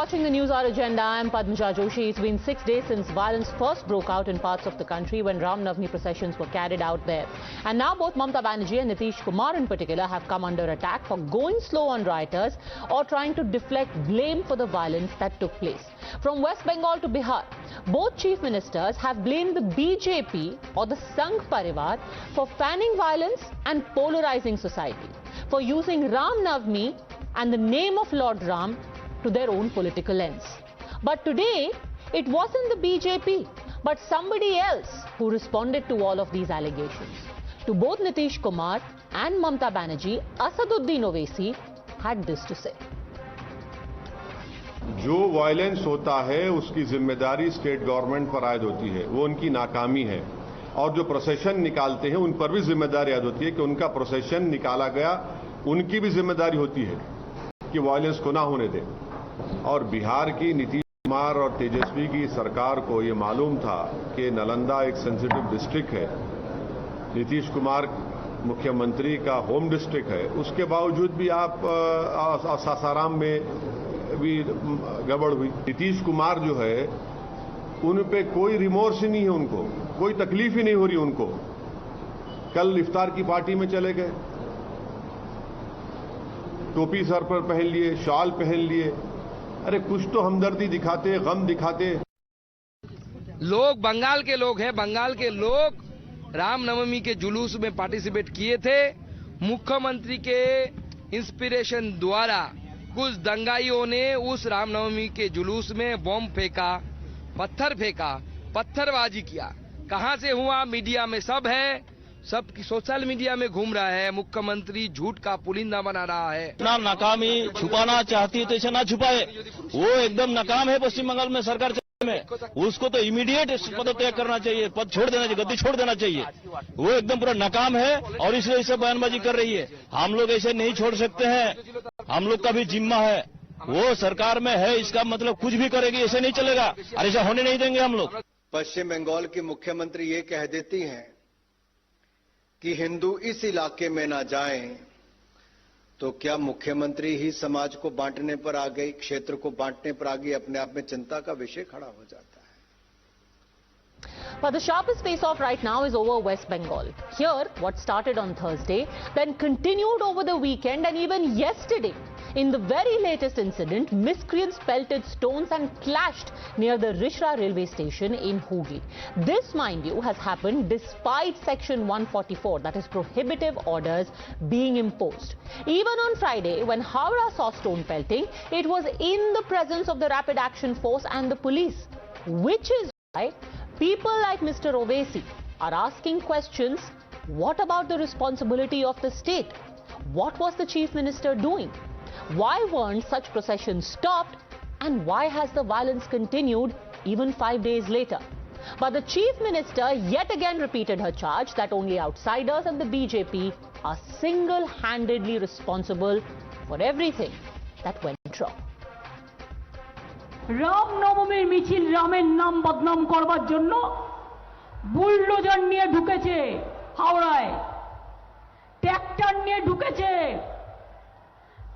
watching the Newshour agenda. I'm Padma Joshi. It's been 6 days since violence first broke out in parts of the country when Ram Navami processions were carried out there. And now both Mamata Banerjee and Nitish Kumar in particular have come under attack for going slow on rioters or trying to deflect blame for the violence that took place. From West Bengal to Bihar, both chief ministers have blamed the BJP or the Sangh Parivar for fanning violence and polarizing society, for using Ram Navami and the name of Lord Ram to their own political ends. But today, it wasn't the BJP, but somebody else who responded to all of these allegations. To both Nitish Kumar and Mamata Banerjee, Asaduddin Owaisi had this to say. जो violence होता है उसकी जिम्मेदारी state government पर आयद होती है, वो उनकी नाकामी है। और जो प्रोसेशन निकालते हैं उन पर भी जिम्मेदारी आयद होती है कि उनका प्रोसेशन निकाला गया, उनकी भी जिम्मेदारी होती है कि वायलेंस को ना होने दें। और बिहार की नीतीश कुमार और तेजस्वी की सरकार को ये मालूम था कि नालंदा एक सेंसिटिव डिस्ट्रिक्ट है, नीतीश कुमार मुख्यमंत्री का होम डिस्ट्रिक्ट है, उसके बावजूद भी आप सासाराम में भी गड़बड़ हुई। नीतीश कुमार जो है उन पे कोई रिमोर्स ही नहीं है, उनको कोई तकलीफ ही नहीं हो रही उनको। कल इफ्तार की पार्टी में चले गए, टोपी सर पर पहन लिए, शॉल पहन लिए। अरे कुछ तो हमदर्दी दिखाते, गम दिखाते। लोग बंगाल के लोग हैं, बंगाल के लोग रामनवमी के जुलूस में पार्टिसिपेट किए थे। मुख्यमंत्री के इंस्पिरेशन द्वारा कुछ दंगाइयों ने उस रामनवमी के जुलूस में बम फेंका, पत्थर फेंका, पत्थरबाजी किया। कहां से हुआ? मीडिया में सब है, सब सोशल मीडिया में घूम रहा है। मुख्यमंत्री झूठ का पुलिंदा बना रहा है। ना नाकामी छुपाना चाहती है तो इसे ना छुपाए, वो एकदम नाकाम है पश्चिम बंगाल में सरकार में। उसको तो इमीडिएट पदत्याग करना चाहिए, पद छोड़ देना चाहिए, गद्दी छोड़ देना चाहिए। वो एकदम पूरा नाकाम है और इसलिए इसे बयानबाजी कर रही है। हम लोग ऐसे नहीं छोड़ सकते हैं, हम लोग का भी जिम्मा है। वो सरकार में है, इसका मतलब कुछ भी करेगी, ऐसे नहीं चलेगा और ऐसा होने नहीं देंगे हम लोग। पश्चिम बंगाल की मुख्यमंत्री ये कह देती हैं कि हिंदू इस इलाके में ना जाएं, तो क्या मुख्यमंत्री ही समाज को बांटने पर आ गई, क्षेत्र को बांटने पर आ गई? अपने आप में चिंता का विषय खड़ा हो जाता है। But the sharpest face-off right now is over West Bengal. Here, what started on Thursday, then continued over the weekend and even yesterday. In the very latest incident, miscreants pelted stones and clashed near the Rishra railway station in Hooghly. This, mind you, has happened despite Section 144, that is prohibitive orders, being imposed. Even on Friday, when Howrah saw stone pelting, it was in the presence of the Rapid Action Force and the police, which is why people like Mr. Owaisi are asking questions. What about the responsibility of the state? What was the Chief Minister doing? Why weren't such processions stopped? And why has the violence continued even 5 days later? But the Chief Minister yet again repeated her charge that only outsiders and the BJP are single-handedly responsible for everything that went wrong. Ram নবমীর মিছিল রামের নাম বদনাম করবার জন্য bulldozer নিয়ে ঢুকেছে হাওড়ায়, ট্র্যাক্টর নিয়ে ঢুকেছে,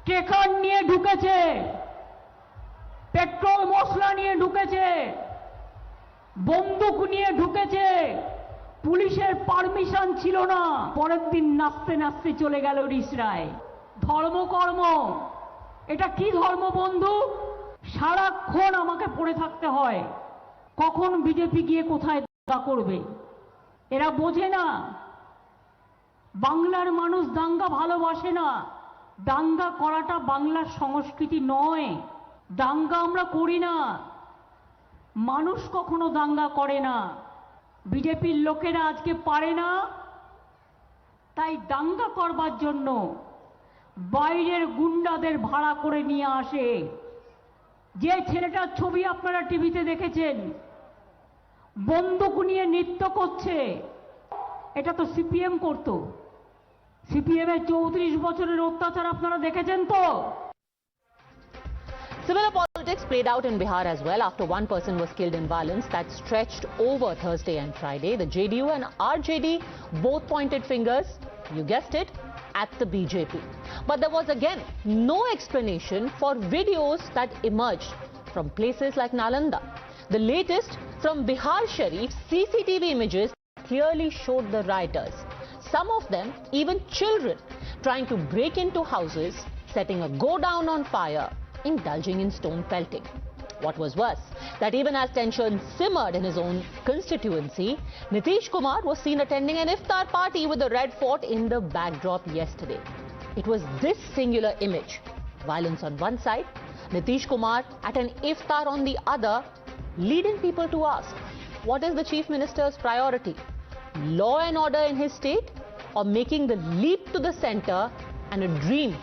ট্রেকার নিয়ে ঢুকেছে, পেট্রোল মশলা নিয়ে ঢুকেছে, বন্দুক নিয়ে ঢুকেছে। পুলিশের পারমিশন ছিল না। পরের দিন নাচতে নাচতে চলে গেল রিসরায়। ধর্মকর্ম, এটা কি ধর্ম বন্ধু? সারাক্ষণ আমাকে পড়ে থাকতে হয় কখন বিজেপি গিয়ে কোথায় দাঙ্গা করবে। এরা বোঝে না, বাংলার মানুষ দাঙ্গা ভালোবাসে না। দাঙ্গা করাটা বাংলার সংস্কৃতি নয়। দাঙ্গা আমরা করি না, মানুষ কখনো দাঙ্গা করে না। বিজেপির লোকেরা আজকে পারে না, তাই দাঙ্গা করবার জন্য বাইরের গুন্ডাদের ভাড়া করে নিয়ে আসে। যে ছেলেটার ছবি আপনারা টিভিতে দেখেছেন, বন্দুক নিয়ে নৃত্য করছে, এটা তো সিপিএম করতো। সিপিএম এর 34 বছরের অত্যাচার আপনারা দেখেছেন তো? Similar politics played out in Bihar as well after one person was killed in violence that stretched over Thursday and Friday. The JDU and RJD both pointed fingers, you guessed it, at the BJP. But there was again no explanation for videos that emerged from places like Nalanda. The latest from Bihar Sharif, CCTV images clearly showed the rioters, some of them even children, trying to break into houses, setting a go-down on fire, indulging in stone pelting. What was worse, that even as tension simmered in his own constituency, Nitish Kumar was seen attending an iftar party with the Red Fort in the backdrop yesterday. It was this singular image, violence on one side, Nitish Kumar at an iftar on the other, leading people to ask, what is the Chief Minister's priority? Law and order in his state, or making the leap to the center and a dream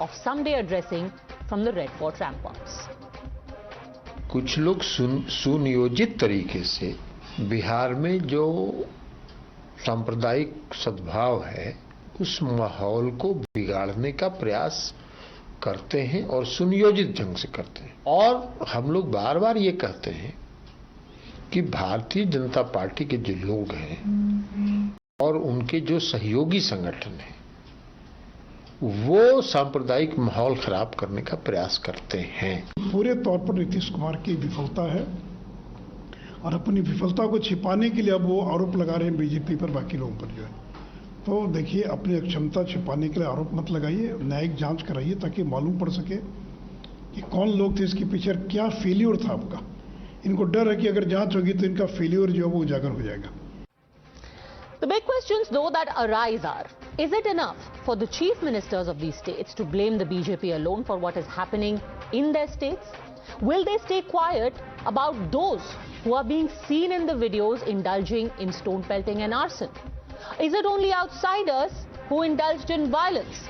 of someday addressing from the Red Fort ramparts? कुछ लोग सुनियोजित तरीके से बिहार में जो सांप्रदायिक सद्भाव है उस माहौल को बिगाड़ने का प्रयास करते हैं और सुनियोजित ढंग से करते हैं। और हम लोग बार बार ये कहते हैं कि भारतीय जनता पार्टी के जो लोग हैं और उनके जो सहयोगी संगठन हैं वो सांप्रदायिक माहौल खराब करने का प्रयास करते हैं। पूरे तौर पर नीतीश कुमार की विफलता है और अपनी विफलता को छिपाने के लिए अब वो आरोप लगा रहे हैं बीजेपी पर, बाकी लोगों पर जो है। तो देखिए, अपनी अक्षमता छिपाने के लिए आरोप मत लगाइए, न्यायिक जांच कराइए ताकि मालूम पड़ सके कि कौन लोग थे इसके पीछे, क्या फेल्योर था आपका। इनको डर है कि अगर जांच होगी तो इनका फेल्योर जो है वो उजागर हो जाएगा। The big questions though that arise are, is it enough for the chief ministers of these states to blame the BJP alone for what is happening in their states? Will they stay quiet about those who are being seen in the videos indulging in stone pelting and arson? Is it only outsiders who indulged in violence?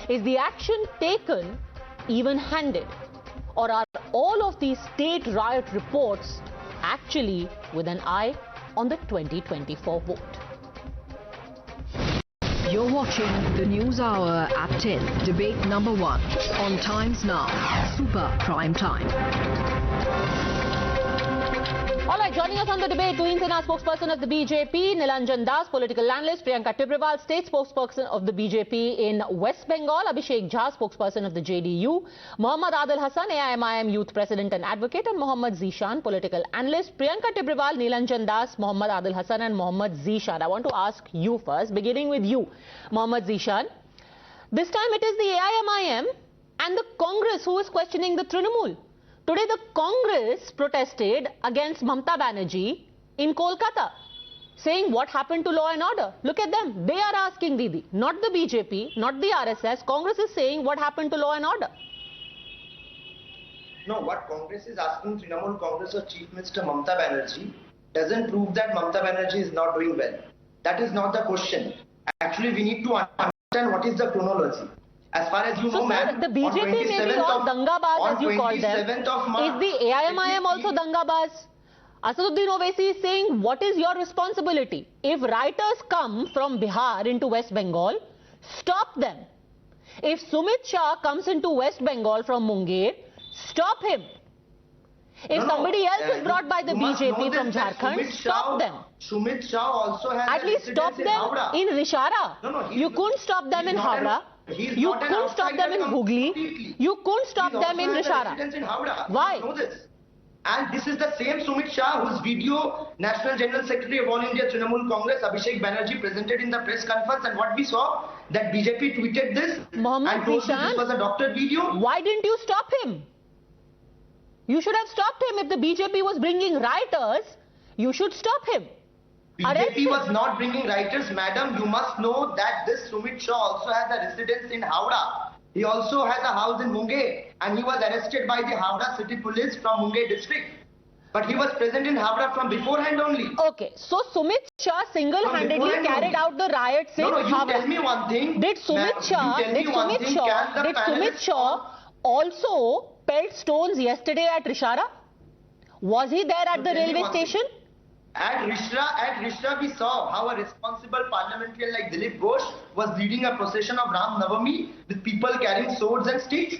Is the action taken even-handed? Or are all of these state riot reports actually with an eye on the 2024 vote? You're watching the News Hour at 10, debate number 1 on Times Now, Super Prime Time. All right, joining us on the debate, Twin Sena spokesperson of the BJP, Nilanjan Das, political analyst, Priyanka Tibrewal, state spokesperson of the BJP in West Bengal, Abhishek Jha, spokesperson of the JDU, Mohammad Aadil Hasan, AIMIM youth president and advocate, and Mohammad Zishan, political analyst. Priyanka Tibrewal, Nilanjan Das, Mohammad Aadil Hasan and Mohammad Zishan. I want to ask you first, beginning with you, Mohammad Zishan. This time it is the AIMIM and the Congress who is questioning the Trinamool. Today the Congress protested against Mamata Banerjee in Kolkata, saying what happened to law and order. Look at them. They are asking Didi, not the BJP, not the RSS. Congress is saying what happened to law and order. No, what Congress is asking Trinamool Congress or Chief Minister Mamata Banerjee doesn't prove that Mamata Banerjee is not doing well. That is not the question. Actually, we need to understand what is the chronology. As far as you know, ma'am, the BJP may be all dangabaz, as you call them. Is the AIMIM also dangabaz? Asaduddin Owaisi is saying, what is your responsibility? If rioters come from Bihar into West Bengal, stop them. If Sumit Shah comes into West Bengal from Munger, stop him. If somebody else is brought by the BJP from Jharkhand, stop them. Sumit Shah also has at least stop them in Rishara. You couldn't stop them in Howrah. You couldn't stop them in Hooghly. You couldn't stop them in Rishara. Why? Know this. And this is the same Sumit Shah whose video National General Secretary of All India Trinamool Congress Abhishek Banerjee presented in the press conference, and what we saw that BJP tweeted this and told you this was a doctored video. Why didn't you stop him? You should have stopped him. If the BJP was bringing rioters, you should stop him. BJP was not bringing rioters, madam. You must know that this Sumit Shah also has a residence in Howrah. He also has a house in Munger, and he was arrested by the Howrah City Police from Munger district. But he was present in Howrah from beforehand only. Okay, so Sumit Shah single-handedly carried out the riots in Howrah. Tell me one thing. Did Sumit Shah also pelt stones yesterday at Rishara? Was he there at the railway station? At Rishra, we saw how a responsible parliamentarian like Dilip Ghosh was leading a procession of Ram Navami with people carrying swords and sticks.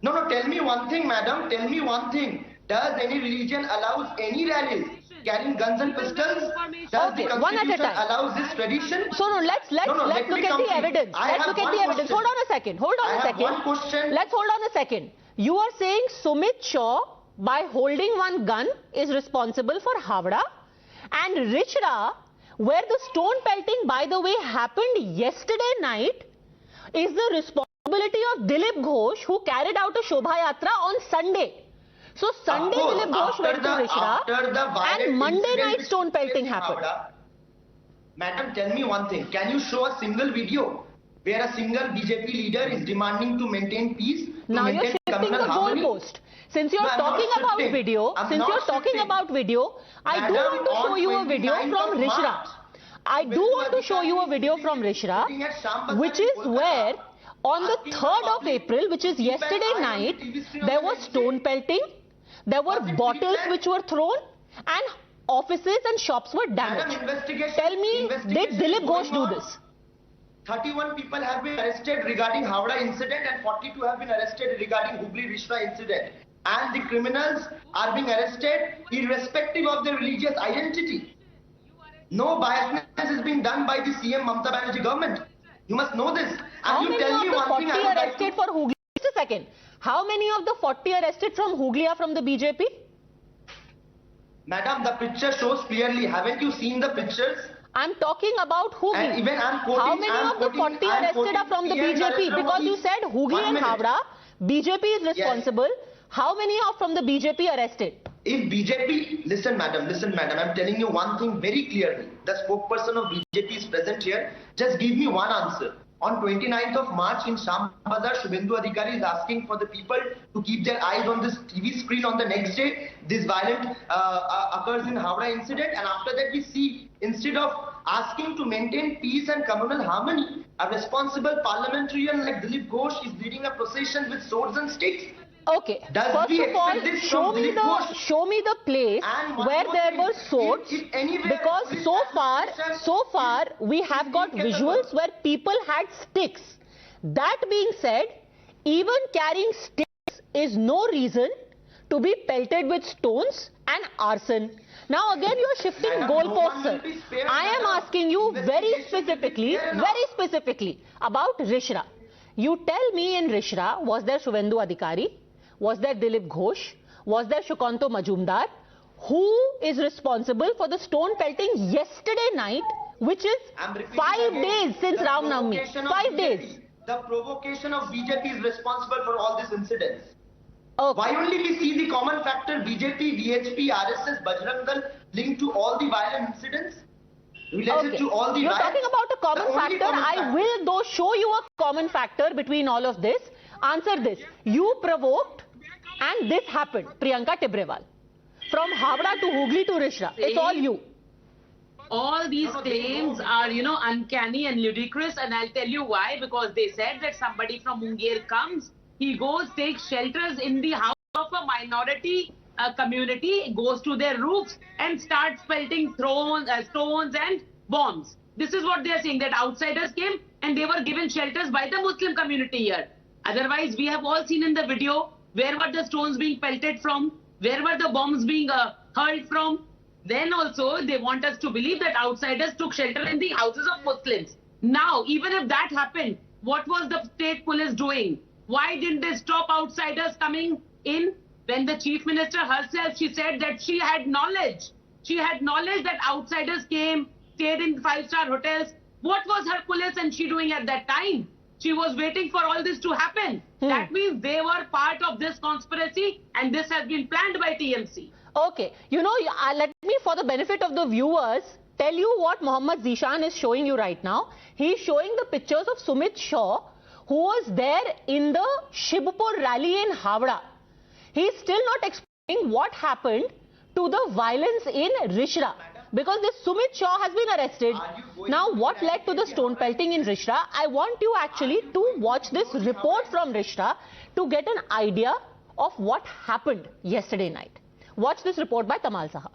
No, tell me one thing, madam. Tell me one thing. Does any religion allows any rallies carrying guns and pistols? Does the Constitution allows this tradition? So let's look at the evidence. Let's look at the evidence. Hold on a second. One question. Let's hold on a second. You are saying Sumit Shaw, by holding one gun, is responsible for Howrah, and Rishra, where the stone pelting, by the way, happened yesterday night, is the responsibility of Dilip Ghosh, who carried out a Shobha Yatra on Sunday. So Sunday Dilip Ghosh went to Rishra, and Monday night stone pelting happened. Madam, tell me one thing. Can you show a single video where a single BJP leader is demanding to maintain peace? Now you're shifting the goalpost. Since you're talking about video, I do want to show you a video from Rishra. I do want to show you a video from Rishra, which is where on the 3rd of April, which is yesterday night, there was stone pelting, there were bottles which were thrown, and offices and shops were damaged. Tell me, did Dilip Ghosh do this? 31 people have been arrested regarding Howrah incident and 42 have been arrested regarding Hubli-Rishra incident. And the criminals are being arrested irrespective of their religious identity. No biasness is being done by the CM Mamata Banerjee government. You must know this. And how you many tell of me the one 40 thing, arrested for Hooghly? Just a second. How many of the 40 arrested from Hooghly are from the BJP? Madam, the picture shows clearly. Haven't you seen the pictures? I'm talking about Hooghly. And even how many of the 40 arrested are from the BJP? Because you said Hooghly and Howrah, BJP is responsible. Yes. How many are from the BJP arrested? If BJP, listen madam, I'm telling you one thing very clearly. The spokesperson of BJP is present here. Just give me one answer. On 29th of March in Sham Bazar, Shubhendu Adhikari is asking for the people to keep their eyes on this TV screen on the next day. This violent occurs in Howrah incident, and after that we see, instead of asking to maintain peace and communal harmony, a responsible parliamentarian like Dilip Ghosh is leading a procession with swords and sticks. Okay, first of all, show me the place where there were swords, because so far we have got visuals where people had sticks. That being said, even carrying sticks is no reason to be pelted with stones and arson. Now again you are shifting goalposts, sir. I am asking you very specifically about Rishra. You tell me, in Rishra, was there Shubhendu Adhikari? Was there Dilip Ghosh? Was there Shukanto Majumdar? Who is responsible for the stone pelting yesterday night, which is 5 days since Ram Navami? 5 days. The provocation of BJP is responsible for all these incidents. Okay. Why only we see the common factor BJP, VHP, RSS, Bajrang Dal linked to all the violent incidents? Related to all the You're talking about a common factor. I will though show you a common factor between all of this. Answer this. You provoked and this happened. Priyanka Tibrewal. From Howrah to Hooghly to Rishra. It's all you. All these claims are, uncanny and ludicrous, and I'll tell you why. Because they said that somebody from Munger comes, he goes, takes shelters in the house of a minority community, goes to their roofs and starts pelting stones and bombs. This is what they are saying, that outsiders came and they were given shelters by the Muslim community here. Otherwise, we have all seen in the video, where were the stones being pelted from, where were the bombs being hurled from. Then also, they want us to believe that outsiders took shelter in the houses of Muslims. Now, even if that happened, what was the state police doing? Why didn't they stop outsiders coming in? When the Chief Minister herself, she said that she had knowledge. She had knowledge that outsiders came, stayed in 5-star hotels. What was her police and she doing at that time? She was waiting for all this to happen. That means they were part of this conspiracy, and this has been planned by TMC. Okay. Let me, for the benefit of the viewers, tell you what Mohammad Zishan is showing you right now. He is showing the pictures of Sumit Shaw, who was there in the Shibpur rally in Howrah. He is still not explaining what happened to the violence in Rishra. Because this Sumit Shaw has been arrested. Now, what led to the stone pelting in Rishra? I want you actually to watch this report from Rishra to get an idea of what happened yesterday night. Watch this report by Tamal Saha.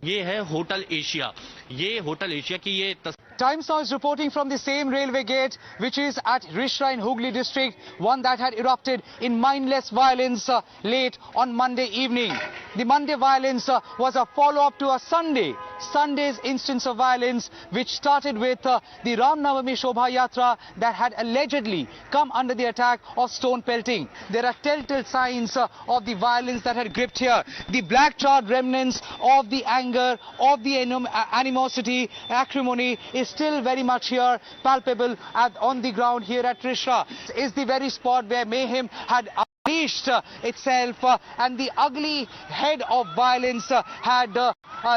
ये है hotel Asia. ये hotel Asia की ये Times Now is reporting from the same railway gate, which is at Rishra in Hooghly district, one that had erupted in mindless violence late on Monday evening. The Monday violence was a follow-up to a Sunday's instance of violence, which started with the Ram Navami Shobha Yatra that had allegedly come under the attack of stone pelting. There are telltale signs of the violence that had gripped here. The black charred remnants of the anger, of the animosity, acrimony is still very much here, palpable on the ground here at Rishra. Is the very spot where mayhem had unleashed itself and the ugly head of violence had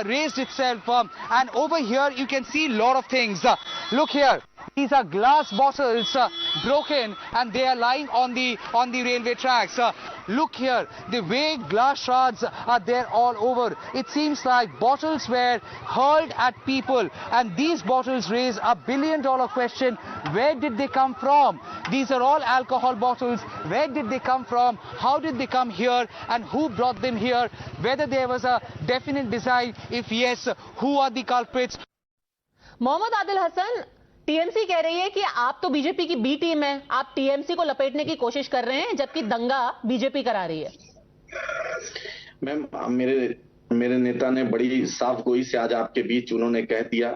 raised itself. And over here you can see a lot of things. Look here. These are glass bottles broken and they are lying on the railway tracks. Look here, the way glass shards are there all over. It seems like bottles were hurled at people, and these bottles raise a billion-dollar question. Where did they come from? These are all alcohol bottles. Where did they come from? How did they come here? And who brought them here? Whether there was a definite design, if yes, who are the culprits? Mohammad Adil Hasan, TMC कह रही है कि आप तो BJP की B team है, आप TMC को लपेटने की कोशिश कर रहे हैं, जबकि दंगा बीजेपी करा रही है। मैम, मेरे नेता ने बड़ी साफ गोई से आज आपके बीच उन्होंने कह दिया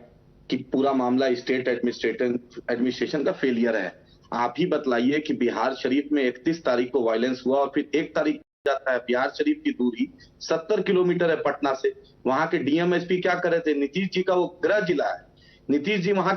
कि पूरा मामला स्टेट एडमिनिस्ट्रेशन का फेलियर है। आप ही बतलाइए कि बिहार शरीफ में 31 तारीख को वायलेंस हुआ और फिर 1 तारीख जाता है। बिहार शरीफ की दूरी 70 किलोमीटर है पटना से। वहां के डीएम एसपी क्या कर रहे थे? नीतीश जी का वो गृह जिला है। नीतीश जी वहां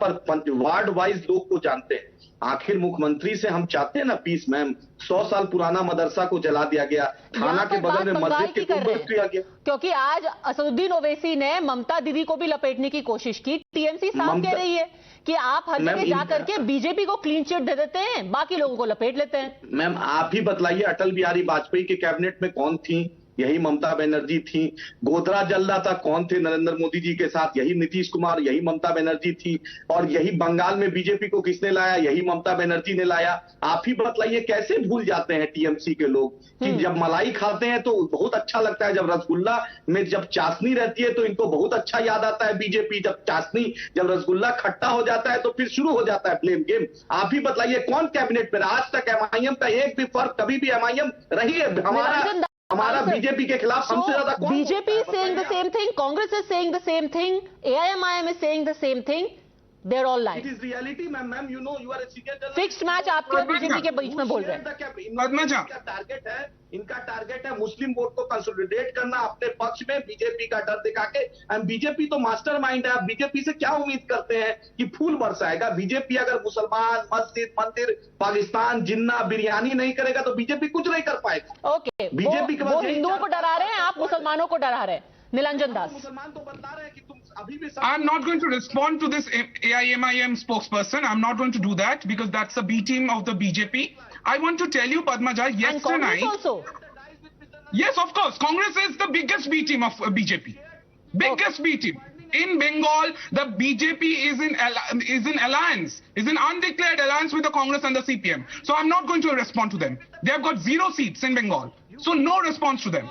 पर वार्ड वाइज लोग को जानते हैं। आखिर मुख्यमंत्री से हम चाहते हैं ना पीस। मैम, 100 साल पुराना मदरसा को जला दिया गया, थाना के बगल में मस्जिद के ऊपर किया गया। क्योंकि आज असदुद्दीन ओवैसी ने ममता दीदी को भी लपेटने की कोशिश की। टीएमसी साफ कह रही है कि आप हर जगह जाकर के बीजेपी को क्लीन चिट दे देते हैं, बाकी लोगों को लपेट लेते हैं। मैम, आप ही बतलाइए, अटल बिहारी वाजपेयी के कैबिनेट में कौन थी? यही ममता बनर्जी थी। गोधरा जल रहा था, कौन थे नरेंद्र मोदी जी के साथ? यही नीतीश कुमार, यही ममता बनर्जी थी। और यही बंगाल में बीजेपी को किसने लाया? यही ममता बनर्जी ने लाया। आप ही बतलाइए, कैसे भूल जाते हैं टीएमसी के लोग कि जब मलाई खाते हैं तो बहुत अच्छा लगता है, जब रसगुल्ला में जब चाशनी रहती है तो इनको बहुत अच्छा याद आता है बीजेपी। जब रसगुल्ला खट्टा हो जाता है तो फिर शुरू हो जाता है ब्लेम गेम। आप ही बतलाइए, कौन कैबिनेट में? आज तक एमआईएम का एक भी फर्क कभी भी एमआईएम रही है हमारा बीजेपी के खिलाफ हमसे ज्यादा। BJP is saying the same thing, Congress is saying the same thing, AIMIM is saying the same thing. They're all lying. It is reality, ma'am. You know, you are a senior journalist. Fixed match आपके और BJP के बीच में बोल रहे हैं। इनका target है मुस्लिम vote को कंसोलिडेट करना अपने पक्ष में, बीजेपी का डर दिखा के। बीजेपी तो मास्टरमाइंड है। आप बीजेपी से क्या उम्मीद करते हैं कि फूल बरसाएगा? बीजेपी अगर मुसलमान, मस्जिद, मंदिर, पाकिस्तान, जिन्ना, बिरयानी नहीं करेगा तो बीजेपी कुछ नहीं कर पाएगा। ओके, बीजेपी वो हिंदुओं को डरा रहे हैं, आप मुसलमानों को डरा रहे हैं। Nilanjan Das. I'm not going to respond to this AIMIM spokesperson. I'm not going to do that because that's a B team of the BJP. I want to tell you, Padmaja, yesterday night. Also. Yes, of course. Congress is the biggest B team of BJP. Biggest B team. In Bengal, the BJP is in alliance, is in undeclared alliance with the Congress and the CPM. So I'm not going to respond to them. They have got 0 seats in Bengal. So no response to them.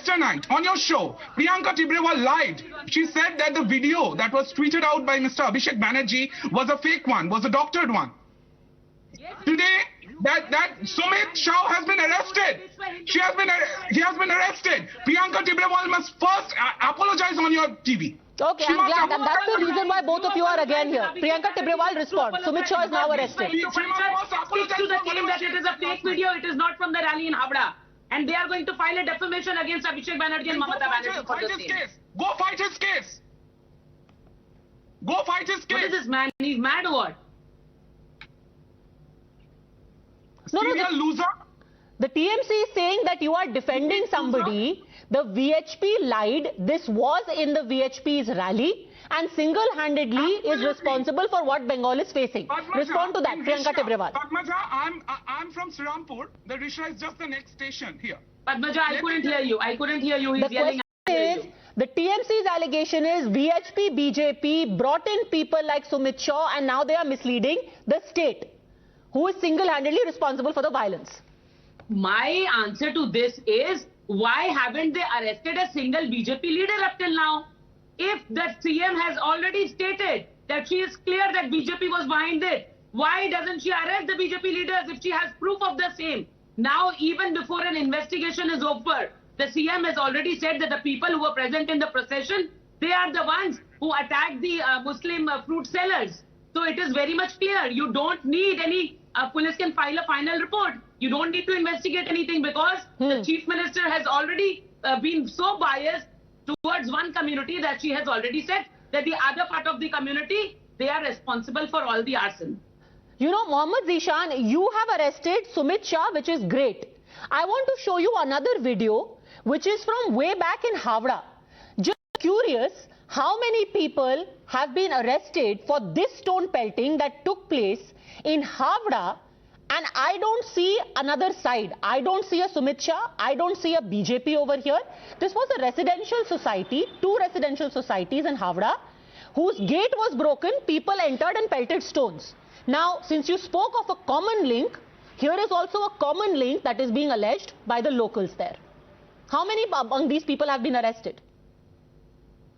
Tonight on your show, Priyanka Tibrewal lied. She said that the video that was tweeted out by Mr. Abhishek Banerjee was a fake one, was a doctored one. Today, that Sumit Shah has been arrested. He has been arrested. Priyanka Tibrewal must first apologize on your TV. Okay, I'm glad, and that's the reason why both of you are again here. Priyanka Tibrewal responds. Sumit Shah is now arrested. Stick to the claim that it is a fake video. It is not from the rally in Havda. And they are going to file a defamation against Abhishek Banerjee and Mamata Banerjee for the same. Go fight his case. Go fight his case. What is this man? He's mad or what? No, loser. The TMC is saying that you are defending somebody. The VHP lied. This was in the VHP's rally and single-handedly is responsible for what Bengal is facing. Respond to that, Priyanka Tibrewal. Padmaja, I'm from Srirampur. The Rishra is just the next station here. Padmaja, I couldn't hear you. I couldn't hear you. He's yelling. The TMC's allegation is VHP, BJP brought in people like Sumit Shah and now they are misleading the state, who is single-handedly responsible for the violence. My answer to this is, why haven't they arrested a single BJP leader up till now? if the CM has already stated that she is clear that BJP was behind it, why doesn't she arrest the BJP leaders if she has proof of the same? Now, even before an investigation is over, the CM has already said that the people who were present in the procession, they are the ones who attacked the Muslim fruit sellers. So it is very much clear. You don't need any, police can file a final report. You don't need to investigate anything because the Chief Minister has already been so biased towards one community that she has already said that the other part of the community, they are responsible for all the arson. You know, Mohammad Zishan, you have arrested Sumit Shah, which is great. I want to show you another video, which is from way back in Havda. Just curious, how many people have been arrested for this stone pelting that took place in Havda? And I don't see another side. I don't see a Sumit Shah. I don't see a BJP over here. This was a residential society, 2 residential societies in Havda, whose gate was broken. People entered and pelted stones. Now, since you spoke of a common link, here is also a common link that is being alleged by the locals there. How many among these people have been arrested?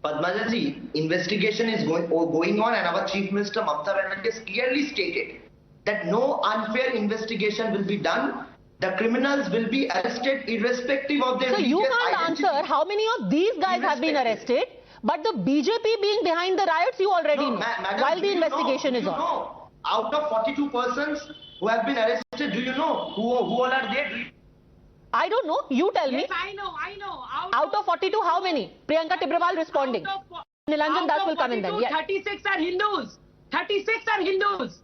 Padma Joshi, investigation is going on, and our Chief Minister Mamata Banerjee has clearly stated that no unfair investigation will be done. The criminals will be arrested irrespective of their religious identity. So you can't answer how many of these guys have been arrested, but the BJP being behind the riots you already know, while the investigation is on. Out of 42 persons who have been arrested, do you know who all are there? I don't know. You tell me. Yes, I know. Out of 42, how many? Priyanka Tibrewal responding. Nilanjan Das will come in then. Yeah. 36 are Hindus. 36 are Hindus.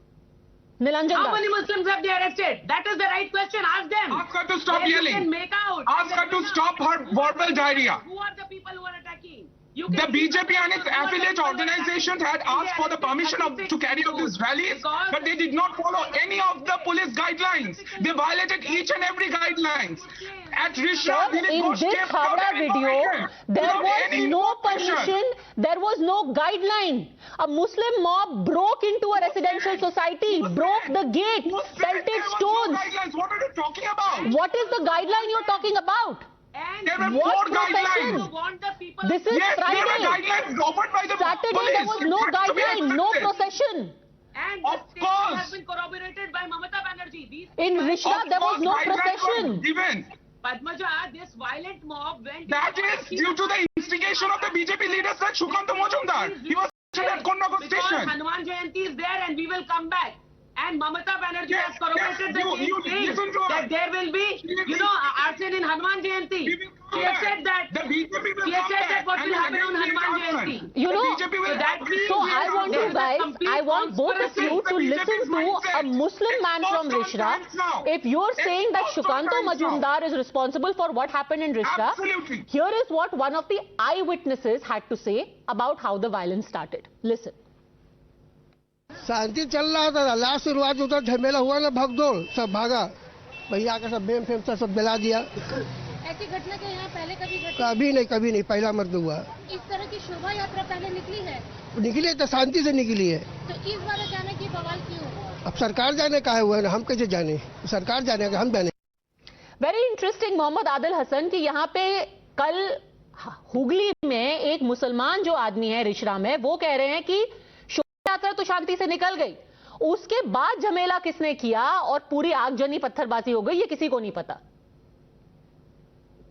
Nilanjan How Das. many Muslims have they arrested? That is the right question. Ask them. Ask her to stop then yelling. You can make out. Ask her to stop her verbal diarrhea. Who are the people who are attacking? The BJP and its affiliate organizations had asked for the permission to carry out these rallies, but they did not follow any of the police guidelines. They violated each and every guidelines. At Rishra, in this Havda video, there was no permission, there was no guideline. A Muslim mob broke into a residential society, broke the gate, pelted stones. What are you talking about? What is the guideline you're talking about? And there were 4 guidelines. This is Friday. There were guidelines offered by the Saturday police. there was no guideline, no procession. And of course has been corroborated by Mamata Banerjee. In Rishra there was no procession. Padmaja, this violent mob went... That is due to the instigation of the BJP leaders like Shukanta Majumdar. He was at Konnagar station. Because Hanuman Jayanti is there and we will come back. And Mamata Banerjee has corroborated the same thing, that there will be, arson in Hanuman Jayanti. She has said that. What will happen on Hanuman Jayanti. So I want you guys, I want both of you to listen to a Muslim man from Rishra. If you're saying that Shukanta Majumdar is responsible for what happened in Rishra, here is what one of the eyewitnesses had to say about how the violence started. Listen. शांति चल रहा था, last शुरुआत उधर झमेला हुआ ना, भगदौड़, सब भागा, भैया का सब बेम फेम सब जला दिया। ऐसी घटना के यहाँ पहले कभी नहीं, पहला मर्द हुआ। इस तरह की शोभा यात्रा पहले निकली है? निकली तो शांति से निकली है। तो इस बार अचानक ये बवाल क्यों? अब सरकार जाने का हुआ ना, हम कैसे जाने? सरकार जाने का, हम जाने। वेरी इंटरेस्टिंग मोहम्मद आदिल हसन की यहाँ पे कल हुगली में एक मुसलमान जो आदमी है रिश्रा में, वो कह रहे हैं कि यात्रा तो शांति से निकल गई, उसके बाद झमेला किसने किया और पूरी आगजनी पत्थरबाजी हो गई, ये किसी को नहीं पता।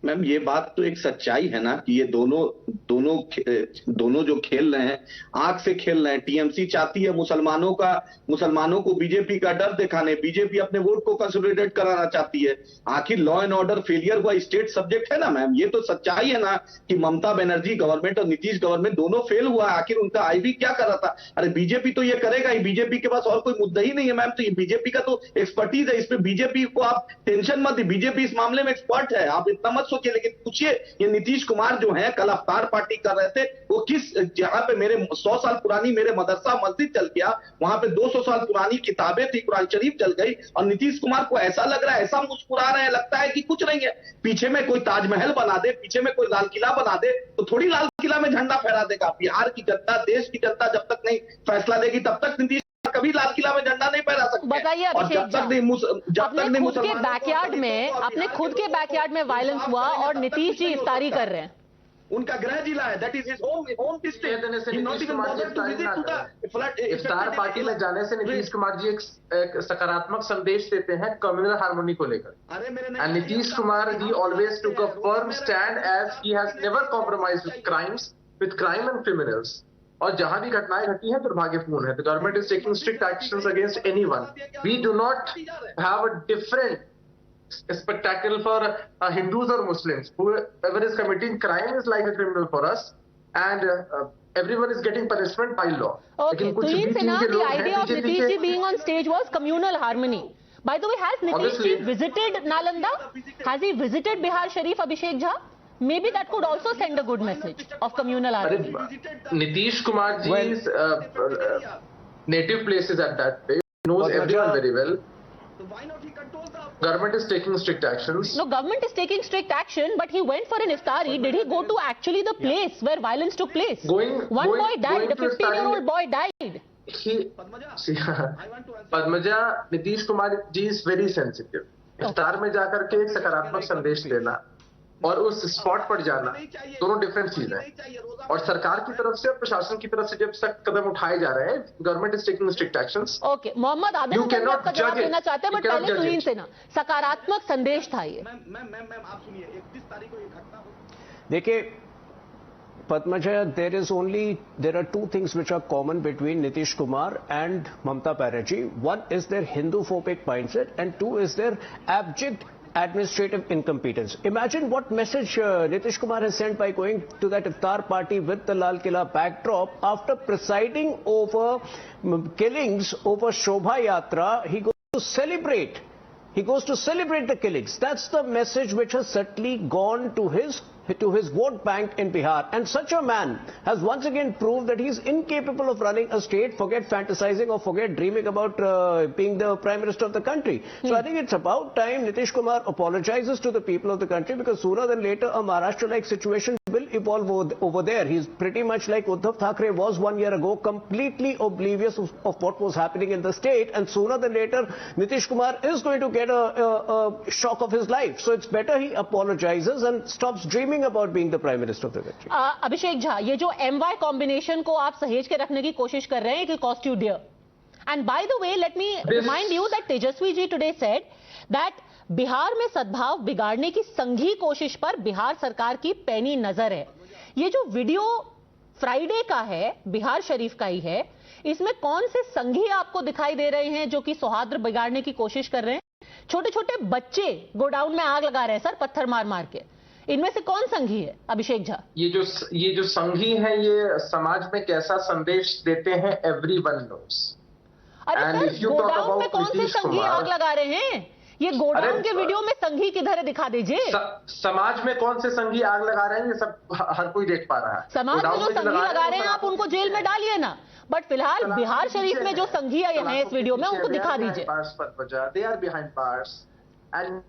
मैम ये बात तो एक सच्चाई है ना कि ये दोनों जो खेल रहे हैं, आंख से खेल रहे हैं। टीएमसी चाहती है मुसलमानों को बीजेपी का डर दिखाने, बीजेपी अपने वोट को कंसोलिडेट कराना चाहती है। आखिर लॉ एंड ऑर्डर फेलियर हुआ स्टेट सब्जेक्ट है ना मैम, ये तो सच्चाई है ना कि ममता बनर्जी गवर्नमेंट और नीतीश गवर्नमेंट दोनों फेल हुआ। आखिर उनका आईबी क्या कर रहा था? अरे बीजेपी तो ये करेगा ही, बीजेपी के पास और कोई मुद्दा ही नहीं है मैम। तो ये बीजेपी का तो एक्सपर्टीज है, इसमें बीजेपी को आप टेंशन मत दी, बीजेपी इस मामले में एक्सपर्ट है, आप इतना मत सोचिए। लेकिन पूछिए ये नीतीश कुमार जो है कल अवतार पार्टी कर रहे थे, वो किस जहां पे मेरे 100 साल पुरानी मेरे मदरसा मस्जिद चल गया, वहां पे 200 साल पुरानी किताबें थी, कुरान शरीफ चल गई, और नीतीश कुमार को ऐसा लग रहा है, ऐसा मुस्कुरा रहे हैं, लगता है कि कुछ नहीं है। पीछे में कोई ताजमहल बना दे, पीछे में कोई लाल किला बना दे, तो थोड़ी लाल किला में झंडा फहरा देगा। बिहार की जनता, देश की जनता जब तक नहीं फैसला लेगी तब तक नीतीश कभी लाल किला में झंडा नहीं फहरा सकते। बताइए अपने खुद के बैकयार्ड में वायलेंस हुआ और नीतीश जी इफ्तारी कर रहे हैं। उनका गृह जिला है, that is his home district. He not even bothered to visit to the flood. इफ्तार पार्टी में जाने से नीतीश कुमार जी एक सकारात्मक संदेश देते हैं कम्युनल हार्मोनी को लेकर। And Nitish Kumar ji always took a firm stand as he has never compromised with crime and criminals. और जहां भी घटनाएं घटी हैं दुर्भाग्यपूर्ण है। The government is taking strict actions against anyone. We do not have a different spectacle for Hindus or Muslims. Whoever is committing crime is like a criminal for us, and everyone is getting punishment by law. Okay, so the idea of Nitish ji being on stage was communal harmony. By the way, has Nitish ji visited Nalanda? Has he visited Bihar Sharif, Abhishek Jha? Maybe that could also send a good message of communal harmony. Nitish Kumar ji's native place is at that place. He knows everyone very well. Government is taking strict actions. No, government is taking strict action, but he went for an iftari. Did he go to actually the place where violence took place? One boy died. A 15-year-old boy died. Padmaja, Nitish Kumar ji is very sensitive. इफ्तार में जाकर के एक सकारात्मक संदेश देना और उस spot पर जाना दोनों डिफरेंट चीज है। और सरकार की तरफ से और प्रशासन की तरफ से जब सख्त कदम उठाए जा रहे हैं, government is taking strict actions. Okay, Mohammad Adil Hasan आपका जवाब देना चाहते हैं, बट पहले तुहीन से ना, सकारात्मक संदेश था ये। आप सुनिए, 31 तारीख को ये घटना हुई। देखिए Padmaja, there are two things which are common between Nitish Kumar and Mamata Banerjee. One is their Hindu-phobic mindset, and two is their abject administrative incompetence. Imagine what message Nitish Kumar has sent by going to that iftar party with the Lal Killa backdrop after presiding over killings over Shobha Yatra. He goes to celebrate. He goes to celebrate the killings. That's the message which has certainly gone to his vote bank in Bihar. And such a man has once again proved that he is incapable of running a state, forget fantasizing or forget dreaming about being the Prime Minister of the country. So I think it's about time Nitish Kumar apologizes to the people of the country, because sooner than later a Maharashtra-like situation will evolve over there. He's pretty much like Uddhav Thackeray was 1 year ago, completely oblivious of what was happening in the state, and sooner than later Nitish Kumar is going to get a shock of his life. So it's better he apologizes and stops dreaming about being the Prime Minister of the country. Abhishek Jha, ये जो MY combination को आप सहेज के रखने की कोशिश कर रहे हैं, it will cost you dear. And by the way, let me remind you that Tejaswi ji today said that Bihar में सद्भाव बिगाड़ने की संघी कोशिश पर बिहार सरकार की पैनी नजर है। ये जो वीडियो फ्राइडे का है, बिहार शरीफ का ही है, इसमें कौन से संघी आपको दिखाई दे रहे हैं जो कि सौहार्द बिगाड़ने की कोशिश कर रहे हैं? छोटे छोटे बच्चे गोडाउन में आग लगा रहे हैं सर, पत्थर मार मार के। इनमें से कौन संघी है अभिषेक झा? ये जो संघी है, ये समाज में कैसा संदेश देते हैं, एवरीवन नोस। अरे सर, गोडाउन में कौन से संघी आग लगा रहे हैं? ये गोडाउन के वीडियो में संघी किधर है, दिखा दीजिए। समाज में कौन से संघी आग लगा रहे हैं, ये सब हर कोई देख पा रहा है। समाज में जो संघी लगा रहे हैं आप उनको जेल में डालिए ना, बट फिलहाल बिहार शरीफ में जो संघी है इस वीडियो में, उनको दिखा दीजिए। They are behind bars and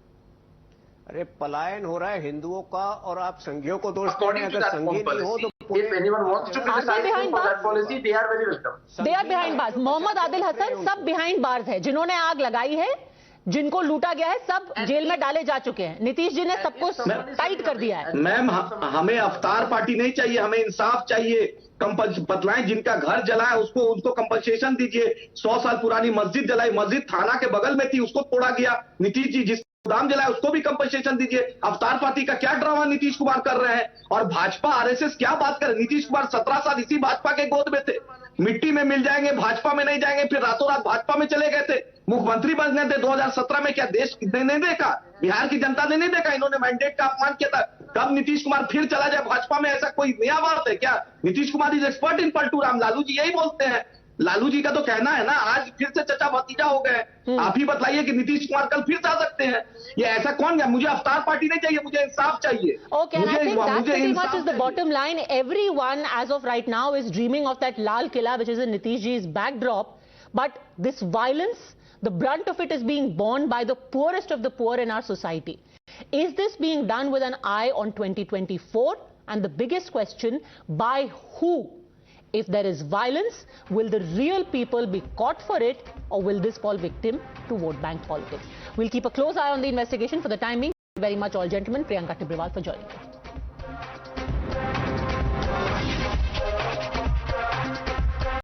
अरे पलायन हो रहा है हिंदुओं का और आप संघियों को दोष दे रहे हैं। अगर संघी नहीं हो तो if anyone wants to criticize for that policy, they are very welcome. They are behind bars. Mohammad Adil Hasan सब behind bars है। जिन्होंने आग लगाई है, जिनको लूटा गया है, सब जेल में डाले जा चुके हैं। नीतीश जी ने सबको टाइट कर दिया है। मैम, हमें अवतार पार्टी नहीं चाहिए, हमें इंसाफ चाहिए। बतलाएं, जिनका घर जला है उसको कंपनसेशन दीजिए। 100 साल पुरानी मस्जिद जलाई, मस्जिद थाना के बगल में थी, उसको तोड़ा गया। नीतीश जी जिस गोदाम जलाया उसको भी कंपनसेशन दीजिए। अवतार पार्टी का क्या ड्रामा नीतीश कुमार कर रहे हैं? और भाजपा आरएसएस क्या बात कर रहे हैं? नीतीश कुमार 17 साल इसी भाजपा के गोद में थे, मिट्टी में मिल जाएंगे, भाजपा में नहीं जाएंगे, फिर रातों रात भाजपा में चले गए थे। मुख्यमंत्री बनने थे 2017 में, क्या देश ने नहीं देखा? बिहार की जनता ने नहीं देखा? इन्होंने मैंडेट का अपमान किया था। कब नीतीश कुमार फिर चला जाए भाजपा में, ऐसा कोई नया बात है क्या? Nitish Kumar is expert in Paltu Ram. Lalu ji यही बोलते हैं। लालू जी का तो कहना है ना, आज फिर से चचा भतीजा हो गए। आप ही बताइए कि नीतीश कुमार कल फिर जा सकते हैं। ये ऐसा कौन गया? मुझे अवतार पार्टी नहीं चाहिए, मुझे इंसाफ चाहिए। Okay, and I think that pretty much is the bottom line. Everyone as of right now is dreaming of that Lal Killa, which is in Nitish ji's backdrop. But this violence, the brunt of it is being borne by the poorest of the poor in our society. Is this being done with an eye on 2024? And the biggest question, by who? If there is violence, will the real people be caught for it, or will this fall victim to vote bank politics? We'll keep a close eye on the investigation. For the time being, thank you very much all gentlemen. Priyanka Tibrewal for joining us.